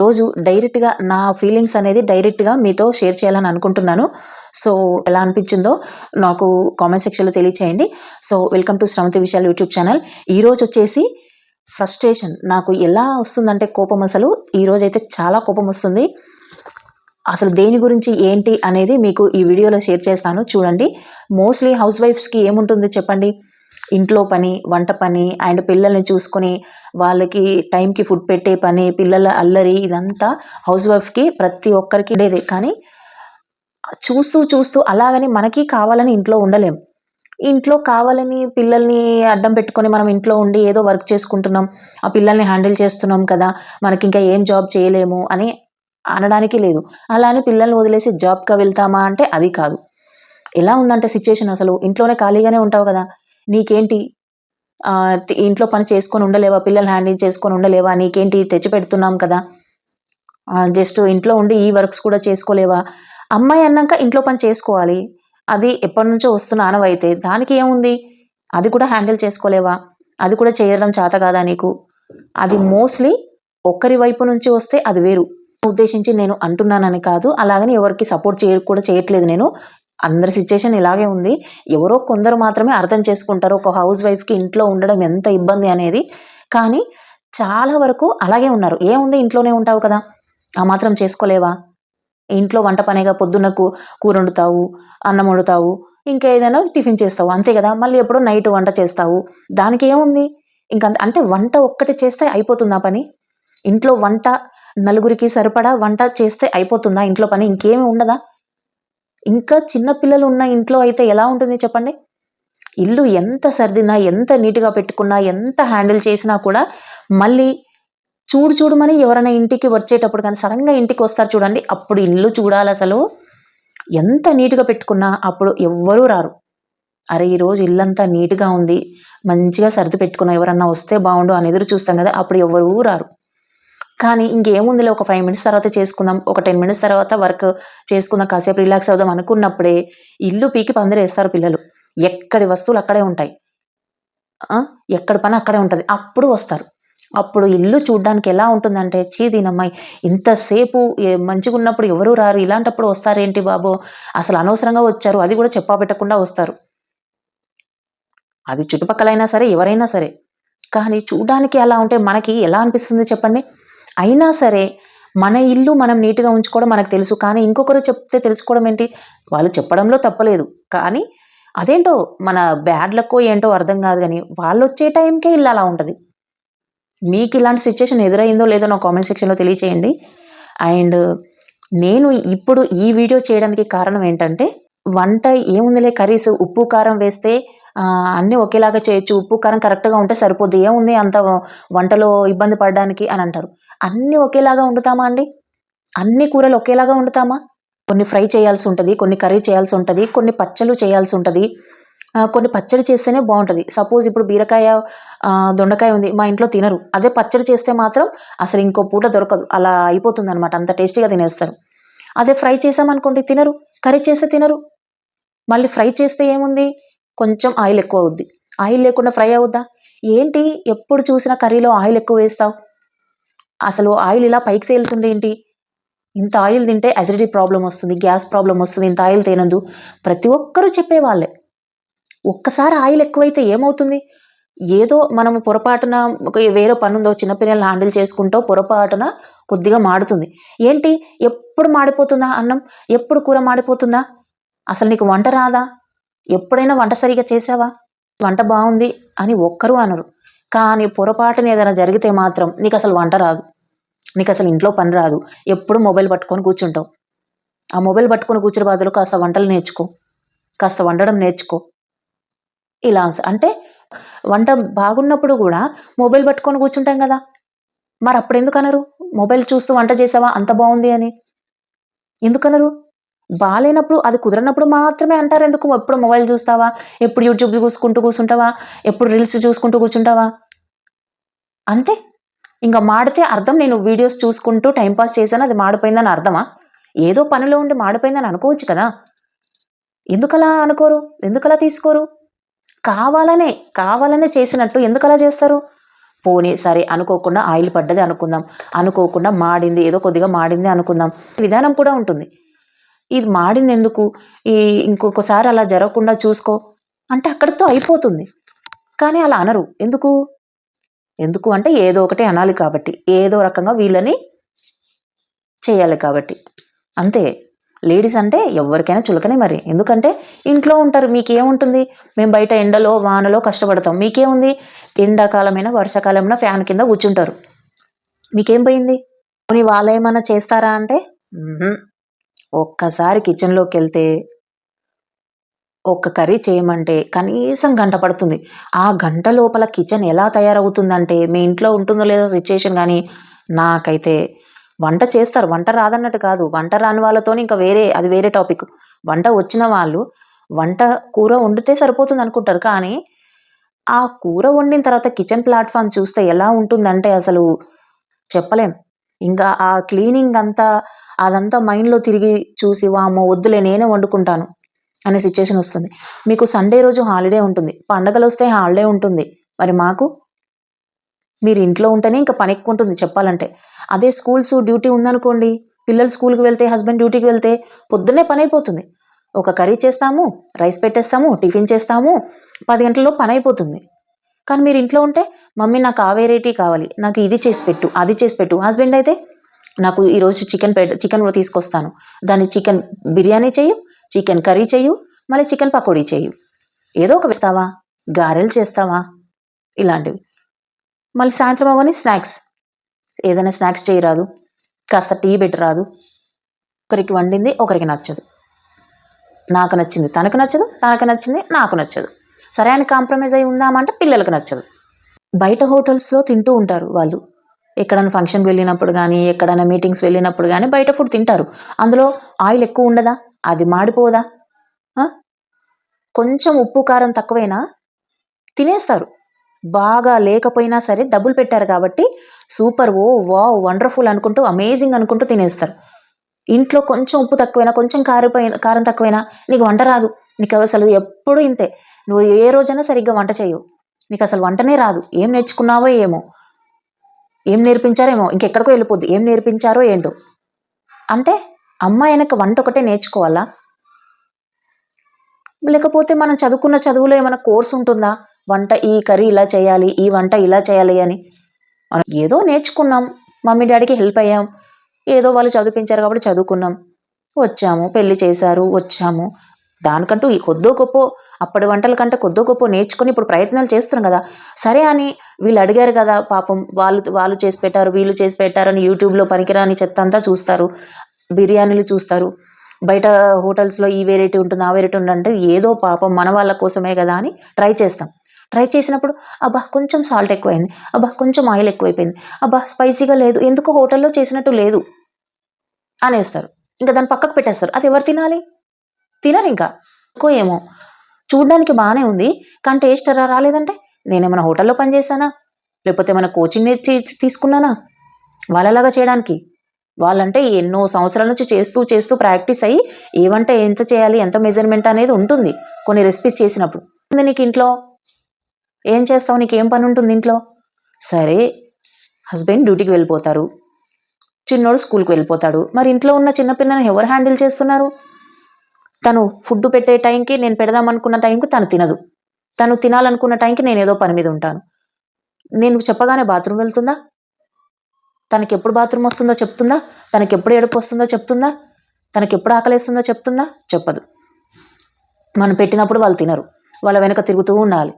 రోజు డైరెక్ట్‌గా నా ఫీలింగ్స్ అనేది డైరెక్ట్‌గా మీతో షేర్ చేయాలని అనుకుంటున్నాను. సో, ఎలా అనిపించిందో నాకు కామెంట్ సెక్షన్‌లో తెలియచేయండి. So, welcome to Sravanthi Vishal YouTube channel. ఈరోజొచ్చేసి ఫ్రస్ట్రేషన్ నాకు ఎలా వస్తుందంటే కోపం అసలు ఈరోజైతే చాలా కోపం వస్తుంది. అసలు దేని గురించి ఏంటి అనేది మీకు ఈ వీడియోలో షేర్ చేస్తాను చూడండి. మోస్ట్‌లీ హౌస్ వైఫ్స్‌కి ఏముంటుంది చెప్పండి? ఇంట్లో పని, వంట పని అండ్ పిల్లల్ని చూసుకొని వాళ్ళకి టైంకి ఫుడ్ పెట్టే పని, పిల్లల అల్లరి ఇదంతా హౌస్ వైఫ్‌కి ప్రతి ఒక్కరికి ఉండేదే. కానీ చూస్తూ అలాగని మనకి కావాలని ఇంట్లో ఉండలేం. ఇంట్లో కావాలని పిల్లల్ని అడ్డం పెట్టుకొని మనం ఇంట్లో ఉండి ఏదో వర్క్ చేసుకుంటున్నాం. ఆ పిల్లల్ని హ్యాండిల్ చేస్తున్నాం కదా! మనకింకా ఏం జాబ్ చేయలేము అని అనడానికి లేదు. అలా అని పిల్లల్ని వదిలేసి జాబ్‌కా వెళ్తామా అంటే అది కాదు. ఎలా ఉందంటే సిట్యుయేషన్ అసలు ఇంట్లోనే ఖాళీగానే ఉంటావు కదా! నీకేంటి ఇంట్లో పని చేసుకొని ఉండలేవా? పిల్లల్ని హ్యాండిల్ చేసుకొని ఉండలేవా? నీకేంటి తెచ్చిపెడుతున్నాం కదా! జస్ట్ ఇంట్లో ఉండి ఈ వర్క్స్ కూడా చేసుకోలేవా? అమ్మాయి అన్నాక ఇంట్లో పని చేసుకోవాలి. అది ఎప్పటినుంచో వస్తున్న ఆనవాయితే. దానికి ఏముంది? అది కూడా హ్యాండిల్ చేసుకోలేవా? అది కూడా చేయడం చేత కాదా నీకు? అది మోస్ట్‌లీ ఒక్కరి వైపు నుంచి వస్తే అది వేరు. ఉద్దేశించి నేను అంటున్నానని కాదు. అలాగని ఎవరికీ సపోర్ట్ కూడా చేయట్లేదు నేను. అందరి సిట్యుయేషన్ ఇలాగే ఉంది. ఎవరో కొందరు మాత్రమే అర్థం చేసుకుంటారు. ఒక హౌస్ వైఫ్‌కి ఇంట్లో ఉండడం ఎంత ఇబ్బంది అనేది. కానీ చాలా వరకు అలాగే ఉన్నారు. ఏముంది ఇంట్లోనే ఉంటావు కదా! ఆ మాత్రం చేసుకోలేవా? ఇంట్లో వంట పనేగా పొద్దున్న కూరొండుతావు, అన్నం వండుతావు, ఇంకా ఏదైనా టిఫిన్ చేస్తావు. అంతే కదా! మళ్ళీ ఎప్పుడో నైట్ వంట చేస్తావు. దానికేముంది? అంటే వంట ఒక్కటి చేస్తే అయిపోతుందా పని? ఇంట్లో వంట నలుగురికి సరిపడా వంట చేస్తే అయిపోతుందా ఇంట్లో పని? ఇంకేమి ఉండదా? ఇంకా చిన్న పిల్లలు ఉన్న ఇంట్లో అయితే ఎలా ఉంటుంది చెప్పండి? ఇల్లు ఎంత సర్దినా, ఎంత నీట్‌గా పెట్టుకున్నా, ఎంత హ్యాండిల్ చేసినా కూడా మళ్ళీ చూడమని ఎవరైనా ఇంటికి వచ్చేటప్పుడు కానీ సడెన్‌గా ఇంటికొస్తారు చూడండి, అప్పుడు ఇల్లు చూడాలసలు. ఎంత నీట్‌గా పెట్టుకున్నా అప్పుడు ఎవ్వరూ రారు. అరే! ఈరోజు ఇల్లంతా నీట్‌గా ఉంది. మంచిగా సర్ది పెట్టుకున్నాం. ఎవరన్నా వస్తే బావుండు అని ఎదురు చూస్తాం కదా! అప్పుడు ఎవ్వరూ రారు. కానీ ఇంకేముందిలే ఒక 5 మినిట్స్ తర్వాత చేసుకుందాం. ఒక 10 మినిట్స్ తర్వాత వర్క్ చేసుకుందాం. కాసేపు రిలాక్స్ అవుదాం అనుకున్నప్పుడే ఇల్లు పీకి పందిరేస్తారు పిల్లలు. ఎక్కడి వస్తువులు అక్కడే ఉంటాయి. ఆ! ఎక్కడ పని అక్కడే ఉంటది. అప్పుడు వస్తారు. అప్పుడు ఇల్లు చూడ్డానికి ఎలా ఉంటుందంటే, ఛీ! దీనమ్మాయి ఇంతసేపు మంచిగున్నప్పుడు ఎవరు రారు. ఇలాంటప్పుడు వస్తారేంటి బాబు! అసలు అనవసరంగా వచ్చారు. అది కూడా చెప్పాబెట్టకుండా వస్తారు. అది చుట్టుపక్కలైనా సరే, ఎవరైనా సరే. కానీ చూడ్డానికి అలా ఉంటే మనకి ఎలా అనిపిస్తుంది చెప్పండి? అయినా సరే మన ఇల్లు మనం నీట్‌గా ఉంచుకోవడం మనకు తెలుసు. కానీ ఇంకొకరు చెప్తే తెలుసుకోవడం ఏంటి? వాళ్ళు చెప్పడంలో తప్పులేదు. కానీ అదేంటో మన బ్యాడ్ లక్కో ఏంటో అర్థం కాదు గానీ, వాళ్ళొచ్చే టైంకే ఇల్లు అలా ఉంటది. మీకిలాంటి సిట్యుయేషన్ ఎదురైందో లేదో నా కామెంట్ సెక్షన్‌లో తెలియచేయండి. అండ్ నేను ఇప్పుడు ఈ వీడియో చేయడానికి కారణం ఏంటంటే, వంట ఏముందిలే కర్రీస్ ఉప్పు, కారం వేస్తే అన్నీ ఒకేలాగా చేయొచ్చు. ఉప్పు, కారం కరెక్ట్‌గా ఉంటే సరిపోద్ది. ఏముంది అంత వంటలో ఇబ్బంది పడడానికి అని అంటారు. అన్నీ ఒకేలాగా వండుతామా అండి? అన్ని కూరలు ఒకేలాగా వండుతామా? కొన్ని ఫ్రై చేయాల్సుంటది. కొన్ని కర్రీ చేయాల్సుంటది. కొన్ని పచ్చళ్ళు చేయాల్సుంటది. కొన్ని పచ్చడి చేస్తేనే బావుంటది. సపోజ్ ఇప్పుడు బీరకాయ, దొండకాయ ఉంది. మా ఇంట్లో తినరు. అదే పచ్చడి చేస్తే మాత్రం అసలు ఇంకో పూట దొరకదు. అలా అయిపోతుందనమాట. అంత టేస్టీగా తినేస్తారు. అదే ఫ్రై చేశామనుకోండి తినరు. కర్రీ చేస్తే తినరు. మళ్ళీ ఫ్రై చేస్తే ఏముంది? కొంచెం ఆయిల్ ఎక్కువ అవుద్ది. ఆయిల్ లేకుండా ఫ్రై అవుద్దా? ఏంటి ఎప్పుడు చూసినా కర్రీలో ఆయిల్ ఎక్కువ వేస్తావు? అసలు ఆయిల్ ఇలా పైకి తేలుతుందేంటి? ఇంత ఆయిల్ తింటే అసిడిటీ ప్రాబ్లమ్ వస్తుంది. గ్యాస్ ప్రాబ్లమ్ వస్తుంది. ఇంత ఆయిల్ తినొద్దు. ప్రతి ఒక్కరు చెప్పేవాళ్ళే. ఒక్కసారి ఆయిల్ ఎక్కువైతే ఏమవుతుంది? ఏదో మనము పొరపాటున వేరే పనుందో చిన్న పిల్లల్ని హ్యాండిల్ చేసుకుంటూ పొరపాటున కొద్దిగా మాడుతుంది. ఏంటి ఎప్పుడు మాడిపోతుందా అన్నం? ఎప్పుడు కూర మాడిపోతుందా? అసలు నీకు వంట రాదా? ఎప్పుడైనా వంట సరిగ్గా చేశావా? వంట బావుంది అని ఒక్కరు అనరు. కానీ పొరపాటున ఏదైనా జరిగితే మాత్రం నీకసలు వంట రాదు. నీకసలు ఇంట్లో పని రాదు. ఎప్పుడు మొబైల్ పట్టుకొని కూర్చుంటావు. ఆ మొబైల్ పట్టుకొని కూర్చునే బదులు కాస్త వంటలు నేర్చుకో. కాస్త వండడం నేర్చుకో. ఇలా అంటే వంట బాగున్నప్పుడు గూడా మొబైల్ పట్టుకొని కూర్చుంటాం గదా! మరప్పుడెందుకనరు? మొబైల్ చూస్తూ వంట చేశావా అంత బావుంది అని. ఎందుకనరు? బాలేనప్పుడు అది కుదరనప్పుడు మాత్రమే అంటారెందుకు? ఎప్పుడు మొబైల్ చూస్తావా? ఎప్పుడు యూట్యూబ్ చూసుకుంటూ కూర్చుంటావా? ఎప్పుడు రీల్స్ చూసుకుంటూ కూర్చుంటావా? అంటే ఇంక మాడితే అర్థం నేను వీడియోస్ చూసుకుంటూ టైమ్ పాస్ చేశాను. అది మాడిపోయిందని అర్థమా? ఏదో పనిలో ఉండి మాడిపోయిందని అనుకోవచ్చు కదా! ఎందుకలా అనుకోరు? ఎందుకలా తీసుకోరు? కావాలనే చేసినట్టు ఎందుకలా చేస్తారు? పోనీ సరే అనుకోకుండా ఆయిల్ పడ్డది అనుకుందాం, అనుకోకుండా మాడింది, ఏదో కొద్దిగా మాడింది అనుకుందాం, విధానం కూడా ఉంటుంది. ఇది మాడింది ఎందుకు, ఈ ఇంకొకసారి అలా జరగకుండా చూసుకో అంటే అక్కడితో అయిపోతుంది. కానీ అలా అనరు. ఎందుకు ఎందుకు అంటే ఏదో ఒకటి అనాలి కాబట్టి, ఏదో రకంగా వీళ్ళని చేయాలి కాబట్టి. అంతే. లేడీస్ అంటే ఎవరికైనా చులకనే మరి. ఎందుకంటే ఇంట్లో ఉంటారు. మీకేముంటుంది, మేము బయట ఎండలో వానలో కష్టపడతాం, మీకేముంది, ఎండాకాలమైనా వర్షాకాలమైనా ఫ్యాన్ కింద కూర్చుంటారు, మీకేం పోయింది. పోనీ వాళ్ళు ఏమైనా చేస్తారా అంటే ఒక్కసారి కిచెన్లోకి వెళ్తే ఒక్క కర్రీ చేయమంటే కనీసం గంట పడుతుంది. ఆ గంట లోపల కిచెన్ ఎలా తయారవుతుందంటే, మీ ఇంట్లో ఉంటుందో లేదో సిచ్యుయేషన్, కానీ నాకైతే వంట చేస్తారు. వంట రాదన్నట్టు కాదు, వంట రాని వాళ్ళతో ఇంకా అది వేరే టాపిక్. వంట వచ్చిన వాళ్ళు కూర వండితే సరిపోతుంది అనుకుంటారు. కానీ ఆ కూర వండిన తర్వాత కిచెన్ ప్లాట్ఫామ్ చూస్తే ఎలా ఉంటుందంటే అసలు చెప్పలేం. ఇంకా ఆ క్లీనింగ్ అదంతా మైండ్లో తిరిగి చూసి వామ్మో వద్దులే నేనే వండుకుంటాను అనే సిచ్యుయేషన్ వస్తుంది. మీకు సండే రోజు హాలిడే ఉంటుంది, పండగలు వస్తే హాలిడే ఉంటుంది. మరి మాకు మీరు ఇంట్లో ఉంటేనే ఇంకా పని ఎక్కువ ఉంటుంది చెప్పాలంటే. అదే స్కూల్స్ డ్యూటీ ఉందనుకోండి, పిల్లలు స్కూల్కి వెళ్తే, హస్బెండ్ డ్యూటీకి వెళ్తే పొద్దున్నే పని అయిపోతుంది. ఒక కర్రీ చేస్తాము, రైస్ పెట్టేస్తాము, టిఫిన్ చేస్తాము, 10 గంటల్లో పని అయిపోతుంది. కానీ మీరు ఇంట్లో ఉంటే మమ్మీ నాకు ఆ వెరైటీ కావాలి, నాకు ఇది చేసి పెట్టు, అది చేసి పెట్టు. హస్బెండ్ అయితే నాకు ఈరోజు చికెన్ తీసుకొస్తాను, దాన్ని చికెన్ బిర్యానీ చేయు, చికెన్ కర్రీ చేయు, మళ్ళీ చికెన్ పకోడీ చేయు, ఏదో ఒక వేస్తావా, గారెలు చేస్తావా, ఇలాంటివి. మళ్ళీ సాయంత్రం అవన్నీ స్నాక్స్, ఏదైనా స్నాక్స్ చేయరాదు, కాస్త టీ పెట్టరాదు. ఒకరికి వండింది ఒకరికి నచ్చదు, నాకు నచ్చింది తనకు నచ్చదు, తనకు నచ్చింది నాకు నచ్చదు. సరే అని కాంప్రమైజ్ అయి ఉందామంటే పిల్లలకు నచ్చదు. బయట హోటల్స్లో తింటూ ఉంటారు వాళ్ళు, ఎక్కడైనా ఫంక్షన్కి వెళ్ళినప్పుడు కానీ, ఎక్కడైనా మీటింగ్స్ వెళ్ళినప్పుడు కానీ బయట ఫుడ్ తింటారు. అందులో ఆయిల్ ఎక్కువ ఉండదా, అది మాడిపోదా, కొంచెం ఉప్పు కారం తక్కువైనా తినేస్తారు. బాగా లేకపోయినా సరే డబ్బులు పెట్టారు కాబట్టి సూపర్, ఓ వావ్ వండర్ఫుల్ అనుకుంటూ, అమేజింగ్ అనుకుంటూ తినేస్తారు. ఇంట్లో కొంచెం ఉప్పు తక్కువైనా, కొంచెం కారం తక్కువైనా నీకు వంట రాదు, నీకు అసలు ఎప్పుడు ఇంతే, నువ్వు ఏ రోజైనా సరిగ్గా వంట చేయవు, నీకు అసలు వంటనే రాదు, ఏం నేర్చుకున్నావో ఏమో, ఏం నేర్పించారో ఏమో, ఇంకెక్కడికో వెళ్ళిపోద్ది, ఏం నేర్పించారో ఏంటో. అంటే అమ్మాయి వెనక వంట ఒకటే నేర్చుకోవాలా, లేకపోతే మనం చదువుకున్న చదువులో ఏమైనా కోర్స్ ఉంటుందా, వంట ఈ కర్రీ ఇలా చేయాలి, ఈ వంట ఇలా చేయాలి అని. మనం ఏదో నేర్చుకున్నాం, మమ్మీ డాడీకి హెల్ప్ అయ్యాం, ఏదో వాళ్ళు చదివించారు కాబట్టి చదువుకున్నాం, వచ్చాము, పెళ్లి చేశారు, వచ్చాము. దానికంటూ ఈ కొద్దో గొప్ప, అప్పటి వంటల కంటే కొద్దో గొప్ప నేర్చుకుని ఇప్పుడు ప్రయత్నాలు చేస్తున్నాం కదా. సరే అని వీళ్ళు అడిగారు కదా పాపం, వాళ్ళు చేసి పెట్టారు, వీళ్ళు చేసి పెట్టారని యూట్యూబ్లో పనికిరాని చెత్త అంతా చూస్తారు, బిర్యానీలు చూస్తారు, బయట హోటల్స్లో ఈ వెరైటీ ఉంటుంది, ఆ వెరైటీ ఉంటుంది అంటే ఏదో పాపం మన వాళ్ళ కోసమే కదా అని ట్రై చేస్తాం. ట్రై చేసినప్పుడు అబ్బా కొంచెం సాల్ట్ ఎక్కువైంది, అబ్బా కొంచెం ఆయిల్ ఎక్కువైపోయింది, అబ్బా స్పైసీగా లేదు, ఎందుకు హోటల్లో చేసినట్టు లేదు అనేస్తారు. ఇంకా దాన్ని పక్కకు పెట్టేస్తారు. అది ఎవరు తినాలి, తినరు. ఇంకా ఎక్కువ ఏమో చూడడానికి బాగానే ఉంది కానీ టేస్ట్ రాలేదంటే నేనేమైనా హోటల్లో పనిచేశానా, లేకపోతే ఏమైనా కోచింగ్ తీసుకున్నానా వాళ్ళలాగా చేయడానికి. వాళ్ళంటే ఎన్నో సంవత్సరాల నుంచి చేస్తూ ప్రాక్టీస్ అయ్యి ఏమంటే ఎంత చేయాలి, ఎంత మెజర్మెంట్ అనేది ఉంటుంది కొన్ని రెసిపీస్ చేసినప్పుడు. నీకు ఇంట్లో ఏం చేస్తావు, నీకేం పని ఉంటుంది ఇంట్లో. సరే హస్బెండ్ డ్యూటీకి వెళ్ళిపోతారు, చిన్నోడు స్కూల్కి వెళ్ళిపోతాడు, మరి ఇంట్లో ఉన్న చిన్నపిల్లని ఎవరు హ్యాండిల్ చేస్తున్నారు. తను ఫుడ్ పెట్టే టైంకి, నేను పెడదామనుకున్న టైంకి తను తినదు, తను తినాలనుకున్న టైంకి నేను ఏదో పని మీద ఉంటాను. నేను చెప్పగానే బాత్రూమ్ వెళ్తుందా, తనకి ఎప్పుడు బాత్రూమ్ వస్తుందో చెప్తుందా, తనకి ఎప్పుడు ఏడుపు వస్తుందో చెప్తుందా, తనకి ఎప్పుడు ఆకలిస్తుందో చెప్తుందా, చెప్పదు. మనం పెట్టినప్పుడు వాళ్ళు తినరు, వాళ్ళ వెనక తిరుగుతూ ఉండాలి.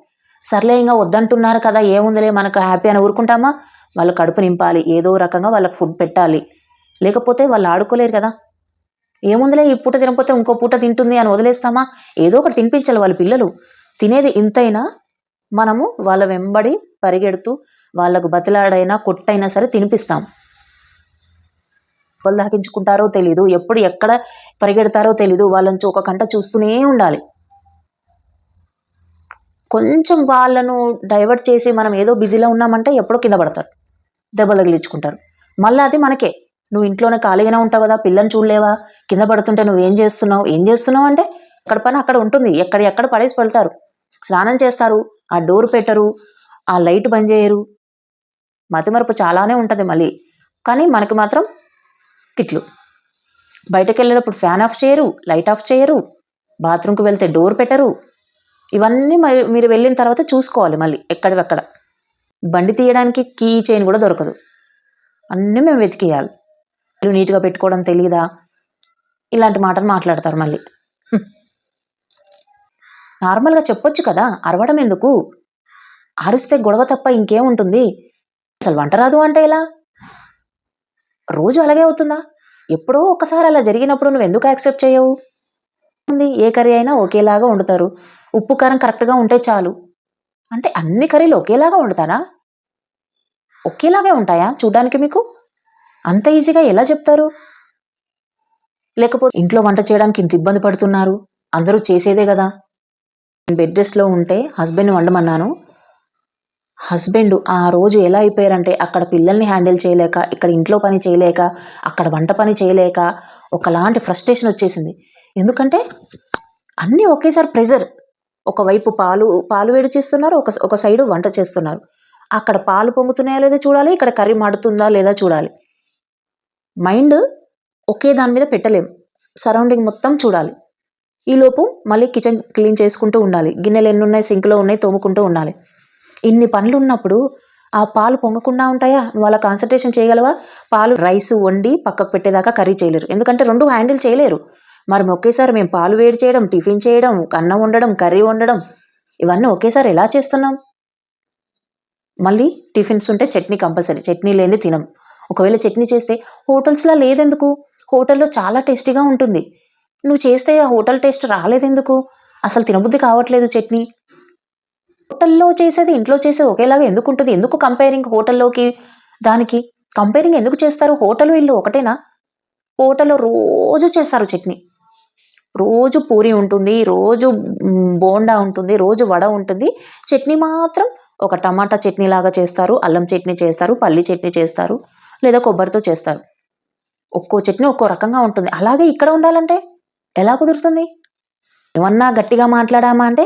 సర్లే ఇంకా వద్దంటున్నారు కదా ఏముందిలే మనకు హ్యాపీ అని ఊరుకుంటామా. వాళ్ళు కడుపు నింపాలి, ఏదో రకంగా వాళ్ళకి ఫుడ్ పెట్టాలి, లేకపోతే వాళ్ళు ఆడుకోలేరు కదా. ఏముందిలే ఈ పూట తినకపోతే ఇంకో పూట తింటుంది అని వదిలేస్తామా, ఏదో ఒకటి తినిపించాలి. వాళ్ళ పిల్లలు తినేది ఇంతైనా మనము వాళ్ళ వెంబడి పరిగెడుతూ వాళ్ళకు బతిలాడైనా కొట్టైనా సరే తినిపిస్తాం. వాళ్ళు దాకించుకుంటారో తెలీదు, ఎప్పుడు ఎక్కడ పరిగెడతారో తెలీదు, వాళ్ళని ఒక కంట చూస్తూనే ఉండాలి. కొంచెం వాళ్ళను డైవర్ట్ చేసి మనం ఏదో బిజీలో ఉన్నామంటే ఎప్పుడో కింద పడతారు, దెబ్బలు తగిలించుకుంటారు. మళ్ళీ అది మనకే, నువ్వు ఇంట్లోనే ఖాళీగానే ఉంటావు కదా, పిల్లని చూడలేవా, కింద పడుతుంటే నువ్వేం చేస్తున్నావు అంటే అక్కడ పని అక్కడ ఉంటుంది, ఎక్కడ పడేసి పెడతారు. స్నానం చేస్తారు, ఆ డోర్ పెట్టరు, ఆ లైట్ బంద్ చేయరు, మతిమరుపు చాలానే ఉంటుంది మళ్ళీ. కానీ మనకు మాత్రం తిట్లు. బయటకు వెళ్ళేటప్పుడు ఫ్యాన్ ఆఫ్ చేయరు, లైట్ ఆఫ్ చేయరు, బాత్రూమ్కి వెళ్తే డోర్ పెట్టరు. ఇవన్నీ మీరు వెళ్ళిన తర్వాత చూసుకోవాలి మళ్ళీ ఎక్కడివక్కడ. బండి తీయడానికి కీ చైన్ కూడా దొరకదు, అన్నీ మేము వెతికేయాలి. ఇల్లు నీట్గా పెట్టుకోవడం తెలియదా, ఇలాంటి మాటలు మాట్లాడతారు మళ్ళీ. నార్మల్గా చెప్పొచ్చు కదా, అరవడం ఎందుకు? అరుస్తే గొడవ తప్ప ఇంకేముంటుంది? అసలు వంట రాదు అంటే ఎలా? రోజు అలాగే అవుతుందా? ఎప్పుడో ఒక్కసారి అలా జరిగినప్పుడు నువ్వు ఎందుకు యాక్సెప్ట్ చేయవు? ఏ కర్రీ అయినా ఒకేలాగా వండుతారు, ఉప్పు కారం కరెక్ట్గా ఉంటే చాలు. అంటే అన్ని కర్రీలు ఒకేలాగా వండుతారా? ఒకేలాగే ఉంటాయా చూడ్డానికి? మీకు అంత ఈజీగా ఎలా చెప్తారు? లేకపోతే ఇంట్లో వంట చేయడానికి ఇంత ఇబ్బంది పడుతున్నారు, అందరూ చేసేదే కదా. బెడ్ రెస్ట్లో ఉంటే హస్బెండ్ని వండమన్నాను. హస్బెండ్ ఆ రోజు ఎలా అయిపోయారంటే, అక్కడ పిల్లల్ని హ్యాండిల్ చేయలేక, ఇక్కడ ఇంట్లో పని చేయలేక, అక్కడ వంట పని చేయలేక ఒకలాంటి ఫ్రస్ట్రేషన్ వచ్చేసింది. ఎందుకంటే అన్నీ ఒకేసారి ప్రెజర్. ఒకవైపు పాలు వేడి చేస్తున్నారు, ఒక సైడు వంట చేస్తున్నారు. అక్కడ పాలు పొంగుతున్నాయా లేదా చూడాలి, ఇక్కడ కర్రీ మాడుతుందా లేదా చూడాలి. మైండ్ ఒకే దాని మీద పెట్టలేం, సరౌండింగ్ మొత్తం చూడాలి. ఈలోపు మళ్ళీ కిచెన్ క్లీన్ చేసుకుంటూ ఉండాలి, గిన్నెలు ఎన్ని ఉన్నాయి సింక్లో ఉన్నాయి తోముకుంటూ ఉండాలి. ఇన్ని పనులు ఉన్నప్పుడు ఆ పాలు పొంగకుండా ఉంటాయా? నువ్వు అలా కాన్సన్ట్రేషన్ చేయగలవా? పాలు రైస్ వండి పక్కకు పెట్టేదాకా కర్రీ చేయలేరు, ఎందుకంటే రెండు హ్యాండిల్ చేయలేరు. మరి ఒకేసారి మేము పాలు వేడి చేయడం, టిఫిన్ చేయడం, అన్నం వండడం, కర్రీ వండడం, ఇవన్నీ ఒకేసారి ఎలా చేస్తున్నాం? మళ్ళీ టిఫిన్స్ ఉంటే చట్నీ కంపల్సరీ, చట్నీ లేనిది తినం. ఒకవేళ చట్నీ చేస్తే హోటల్స్లో లేదెందుకు? హోటల్లో చాలా టేస్టీగా ఉంటుంది. నువ్వు చేస్తే ఆ హోటల్ టేస్ట్ రాలేదెందుకు? అసలు తినబుద్ధి కావట్లేదు చట్నీ. హోటల్లో చేసేది ఇంట్లో చేసేది ఒకేలాగా ఎందుకు ఉంటుంది? ఎందుకు కంపేరింగ్? హోటల్లోకి దానికి కంపేరింగ్ ఎందుకు చేస్తారు? హోటల్ ఇల్లు ఒకటేనా? హోటల్లో రోజు చేస్తారు చట్నీ, రోజు పూరి ఉంటుంది, రోజు బోండా ఉంటుంది, రోజు వడ ఉంటుంది. చట్నీ మాత్రం ఒక టమాటా చట్నీ లాగా చేస్తారు, అల్లం చట్నీ చేస్తారు, పల్లి చట్నీ చేస్తారు, లేదా కొబ్బరితో చేస్తారు. ఒక్కో చట్నీ ఒక్కో రకంగా ఉంటుంది. అలాగే ఇక్కడ ఉండాలంటే ఎలా కుదురుతుంది? ఏమన్నా గట్టిగా మాట్లాడామా అంటే,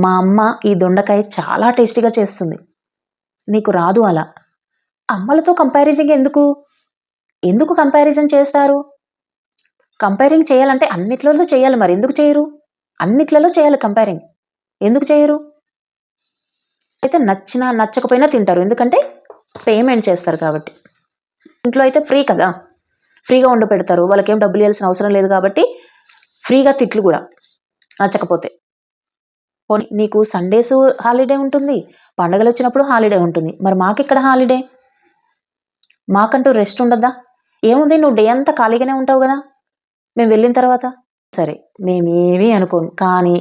మా అమ్మ ఈ దొండకాయ చాలా టేస్టీగా చేస్తుంది, నీకు రాదు అలా. అమ్మలతో కంపారిజన్ ఎందుకు కంపారిజన్ చేస్తారు? కంపేరింగ్ చేయాలంటే అన్నిట్లలో చేయాలి, మరి ఎందుకు చేయరు? అన్నిట్లలో చేయాలి కంపేరింగ్, ఎందుకు చేయరు? అయితే నచ్చినా నచ్చకపోయినా తింటారు, ఎందుకంటే పేమెంట్ చేస్తారు కాబట్టి. ఇంట్లో అయితే ఫ్రీ కదా, ఫ్రీగా వండి పెడతారు, వాళ్ళకేం డబ్బులు ఇవ్వాల్సిన అవసరం లేదు కాబట్టి ఫ్రీగా తిట్లు కూడా నచ్చకపోతే. నీకు సండేస్ హాలిడే ఉంటుంది, పండగలు వచ్చినప్పుడు హాలిడే ఉంటుంది, మరి మాకిక్కడ హాలిడే, మాకంటూ రెస్ట్ ఉండద్దా? ఏముంది, నువ్వు డే అంతా ఖాళీగానే ఉంటావు కదా మేము వెళ్ళిన తర్వాత. సరే మేమేమీ అనుకోను, కానీ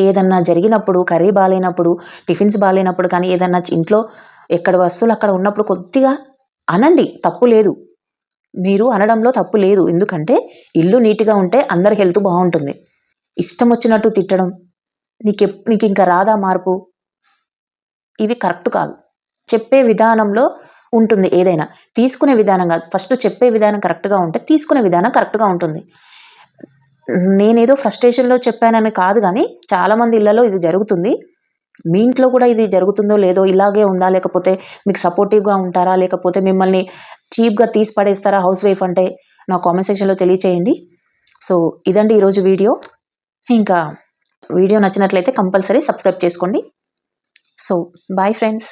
ఏదన్నా జరిగినప్పుడు, కర్రీ బాగాలేనప్పుడు, టిఫిన్స్ బాగాలేనప్పుడు, కానీ ఏదన్నా ఇంట్లో ఎక్కడ వస్తువులు అక్కడ ఉన్నప్పుడు కొద్దిగా అనండి, తప్పు లేదు. మీరు అనడంలో తప్పు లేదు, ఎందుకంటే ఇల్లు నీట్గా ఉంటే అందరి హెల్త్ బాగుంటుంది. ఇష్టం వచ్చినట్టు తిట్టడం, నీకు ఇంకా రాదా మార్పు? ఇవి కరెక్ట్ కాదు. చెప్పే విధానంలో ఉంటుంది ఏదైనా, తీసుకునే విధానం కాదు. ఫస్ట్ చెప్పే విధానం కరెక్ట్గా ఉంటే తీసుకునే విధానం కరెక్ట్గా ఉంటుంది. నేనేదో ఫ్రస్ట్రేషన్లో చెప్పానని కాదు, కానీ చాలామంది ఇళ్లలో ఇది జరుగుతుంది. మీ ఇంట్లో కూడా ఇది జరుగుతుందో లేదో, ఇలాగే ఉందా, లేకపోతే మీకు సపోర్టివ్గా ఉంటారా, లేకపోతే మిమ్మల్ని చీప్గా తీసి పడేస్తారా హౌస్ వైఫ్ అంటే, నా కామెంట్ సెక్షన్లో తెలియచేయండి. సో ఇదండి ఈరోజు వీడియో. ఇంకా వీడియో నచ్చినట్లయితే కంపల్సరీ సబ్స్క్రైబ్ చేసుకోండి. So bye friends.